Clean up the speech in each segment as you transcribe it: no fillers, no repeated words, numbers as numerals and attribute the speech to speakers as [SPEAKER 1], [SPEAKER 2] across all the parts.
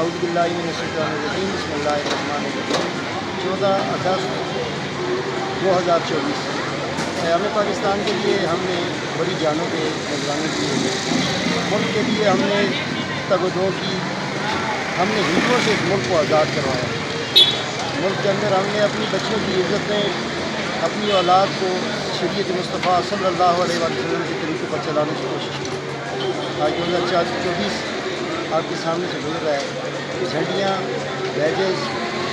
[SPEAKER 1] اعوذ باللہ من الشیطان الرجیم بسم اللہ الرحمن الرحیم 14 اگست 2024 قیام پاکستان کے لیے ہم نے بڑی جانوں کے نذرانے کیے ہیں. ملک کے لیے ہم نے تگ و دو کی. ہم نے ہندوؤں سے اس ملک کو آزاد کروایا. ملک کے اندر ہم نے اپنی بچوں کی عزتیں اپنی اولاد کو شریعت مصطفیٰ صلی اللہ علیہ وسلم کے طریقوں پر چلانے کی کوشش کی. آج 2024 آپ کے سامنے سے گزر رہا ہے. جھنڈیاں بیجز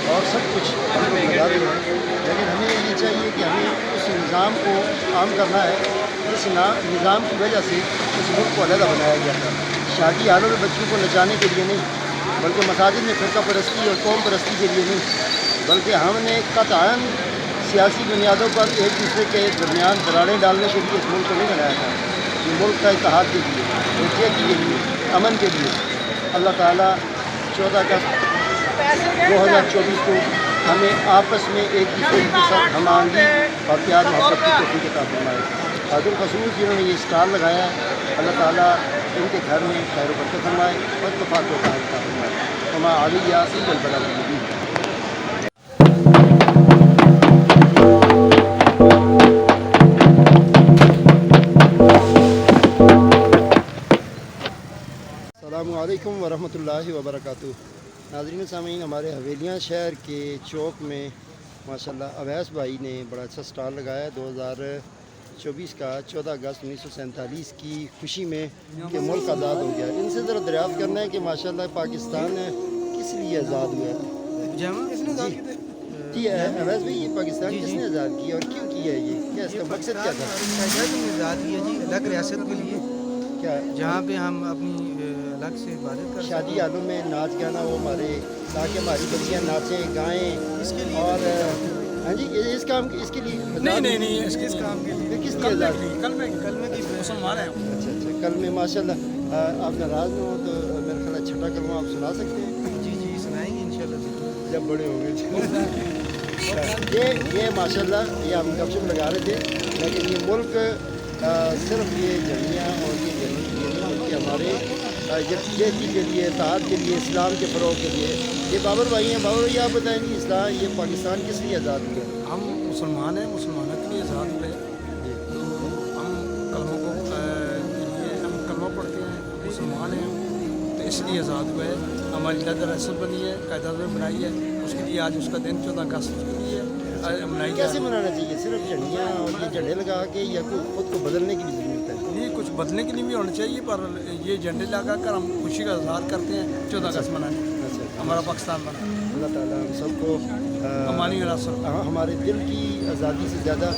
[SPEAKER 1] اور سب کچھ ہم لوگ لگا رہے ہیں، لیکن ہمیں یہ چاہیے کہ ہمیں اس نظام کو عام کرنا ہے جس نظام کی وجہ سے اس ملک کو علیحدہ بنایا گیا تھا. شادی حالوں میں بچوں کو نچانے کے لیے نہیں، بلکہ مساجد میں فرقہ پرستی اور قوم پرستی کے لیے نہیں، بلکہ ہم نے قطعاً سیاسی بنیادوں پر ایک دوسرے کے درمیان دراڑیں ڈالنے کے لیے اس ملک کو نہیں بنایا تھا. یہ ملک کا اتحاد کے لیے، یکجہتی کے لیے، امن کے لیے. اللہ تعالیٰ 14 اگست 2024 کو ہمیں آپس میں ایک دوسرے کے ساتھ ہم آہنگی اور پیار محبت کی توفیق عطا فرمائے. حاضر خصوص جنہوں نے یہ اسٹال لگایا ہے، اللہ تعالیٰ ان کے گھر میں خیر و برکت فرمائے اور اتفاق و اتحاد عطا فرمائے. وما علیہ الا البلاغ المبین. السلام علیکم ورحمۃ اللہ وبرکاتہ. ناظرین سامعین، ہمارے حویلیاں شہر کے چوک میں ماشاءاللہ اویس بھائی نے بڑا اچھا سٹال لگایا ہے 2024 کا 14 اگست 1947 کی خوشی میں کہ ملک آزاد ہو گیا. ان سے ذرا دریافت کرنا ہے کہ ماشاءاللہ پاکستان کس لیے آزاد ہوا ہے. جی اویس بھائی، یہ پاکستان کس نے آزاد کیا اور کیوں کیا ہے؟ یہ کیا اس کا مقصد کیا تھا؟
[SPEAKER 2] آزاد کیا جی الگ ریاست کے لیے،
[SPEAKER 1] کیا
[SPEAKER 2] جہاں پہ ہم اپنی الگ سے عبادت کر
[SPEAKER 1] شادی حالوں میں ناچ گانا ہو ہمارے، تاکہ ہماری بچیاں ناچیں گائیں. اور ہاں جی، اس کام اس کے لیے
[SPEAKER 2] نہیں اس کام کے لیے
[SPEAKER 1] کس لیے آزاد کی؟
[SPEAKER 2] کلمے کی مسلمان ہیں.
[SPEAKER 1] اچھا کل میں ماشاءاللہ آپ ناراض نہ ہو تو میرا خیال ہے چھٹا کلمہ آپ سنا سکتے ہیں؟
[SPEAKER 2] جی سنائیں گے انشاءاللہ
[SPEAKER 1] جب بڑے ہوں گے. یہ ماشاءاللہ یہ ہم گپ شپ لگا رہے تھے، لیکن یہ ملک صرف یہ جھنڈیاں اور یہ بلکہ ہمارے یکجہتی کے لیے، اتحاد کے لیے، اسلام کے فروغ کے لیے. یہ بابر بھائی ہیں. بابر بھائی آپ بتائیں گے اسلام یہ پاکستان کس لیے آزاد ہوا؟
[SPEAKER 2] ہم مسلمان ہیں، مسلمانوں کے لیے آزاد ہوئے. تو ہم کلموں کے لیے ہم کلمہ پڑھتے ہیں، مسلمان ہیں، تو اس لیے آزاد ہوئے. ہماری لد ریاست بنی ہے، قائد اعظم بنائی ہے، اس کے لیے آج اس کا دن 14 اگست کے لیے منائی.
[SPEAKER 1] کیسے منانا چاہیے؟ صرف جھنڈیاں اور یہ جھنڈے لگا کے یا خود کو بدلنے کی بھی ضرورت ہے؟
[SPEAKER 2] نہیں، کچھ بدلنے کے لیے بھی ہونا چاہیے، پر یہ جھنڈے لگا کر ہم خوشی کا اظہار کرتے ہیں 14 اگست منانے. ہمارا پاکستان بنا.
[SPEAKER 1] اللہ تعالیٰ ہم سب کو
[SPEAKER 2] امانی ریاست
[SPEAKER 1] ہمارے دل کی آزادی سے زیادہ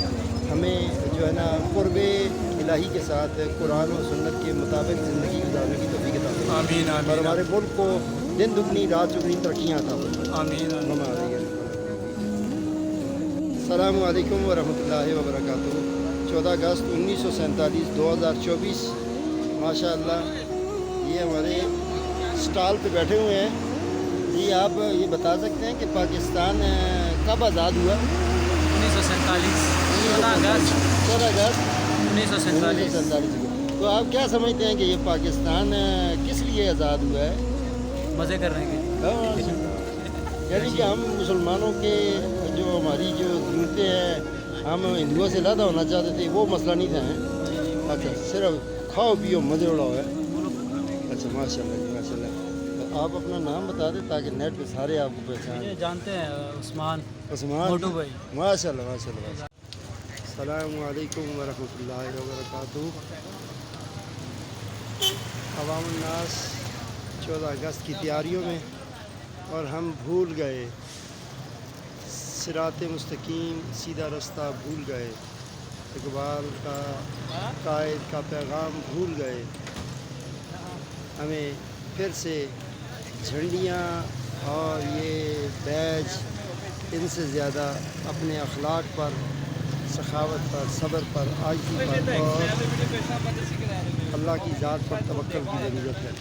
[SPEAKER 1] ہمیں جو ہے نا قرب الہی کے ساتھ قرآن و سنت کے مطابق زندگی گزارنے کی توفیق عطا فرمائے.
[SPEAKER 2] آمین
[SPEAKER 1] اور ہمارے ملک کو دن دگنی رات چگنی ترقیاں عطا فرمائے.
[SPEAKER 2] آمین.
[SPEAKER 1] السلام علیکم ورحمۃ اللہ وبرکاتہ. 14 اگست 1947 2024 ماشاء اللہ یہ ہمارے اسٹال پہ بیٹھے ہوئے ہیں. جی آپ یہ بتا سکتے ہیں کہ پاکستان کب آزاد ہوا؟
[SPEAKER 2] 1947
[SPEAKER 1] 14 اگست
[SPEAKER 2] 1947.
[SPEAKER 1] تو آپ کیا سمجھتے ہیں کہ یہ پاکستان کس لیے آزاد ہوا ہے؟
[SPEAKER 2] مزے کرنے کے.
[SPEAKER 1] یعنی کہ ہم مسلمانوں کے جو ہماری جو ضرورتیں ہیں ہم ہندوؤں سے زیادہ ہونا چاہتے تھے، وہ مسئلہ نہیں تھا. اچھا صرف کھاؤ پیو مزے اڑاؤ ہے. اچھا ماشاء اللہ جی ماشاء اللہ. آپ اپنا نام بتا دیں تاکہ نیٹ پہ سارے آپ کو پہچانیں.
[SPEAKER 2] جانتے ہیں عثمان
[SPEAKER 1] موٹو
[SPEAKER 2] بھائی.
[SPEAKER 1] ماشاء اللہ ماشاء اللہ. السلام علیکم ورحمۃ اللہ وبرکاتہ. عوام الناس 14 اگست کی تیاریوں میں، اور ہم بھول گئے صراط مستقیم، سیدھا رستہ بھول گئے، اقبال کا قائد کا پیغام بھول گئے. ہمیں پھر سے جھنڈیاں اور یہ بیج ان سے زیادہ اپنے اخلاق پر، سخاوت پر، صبر پر، عاجزی پر اور اللہ کی ذات پر توکل کی ضرورت ہے.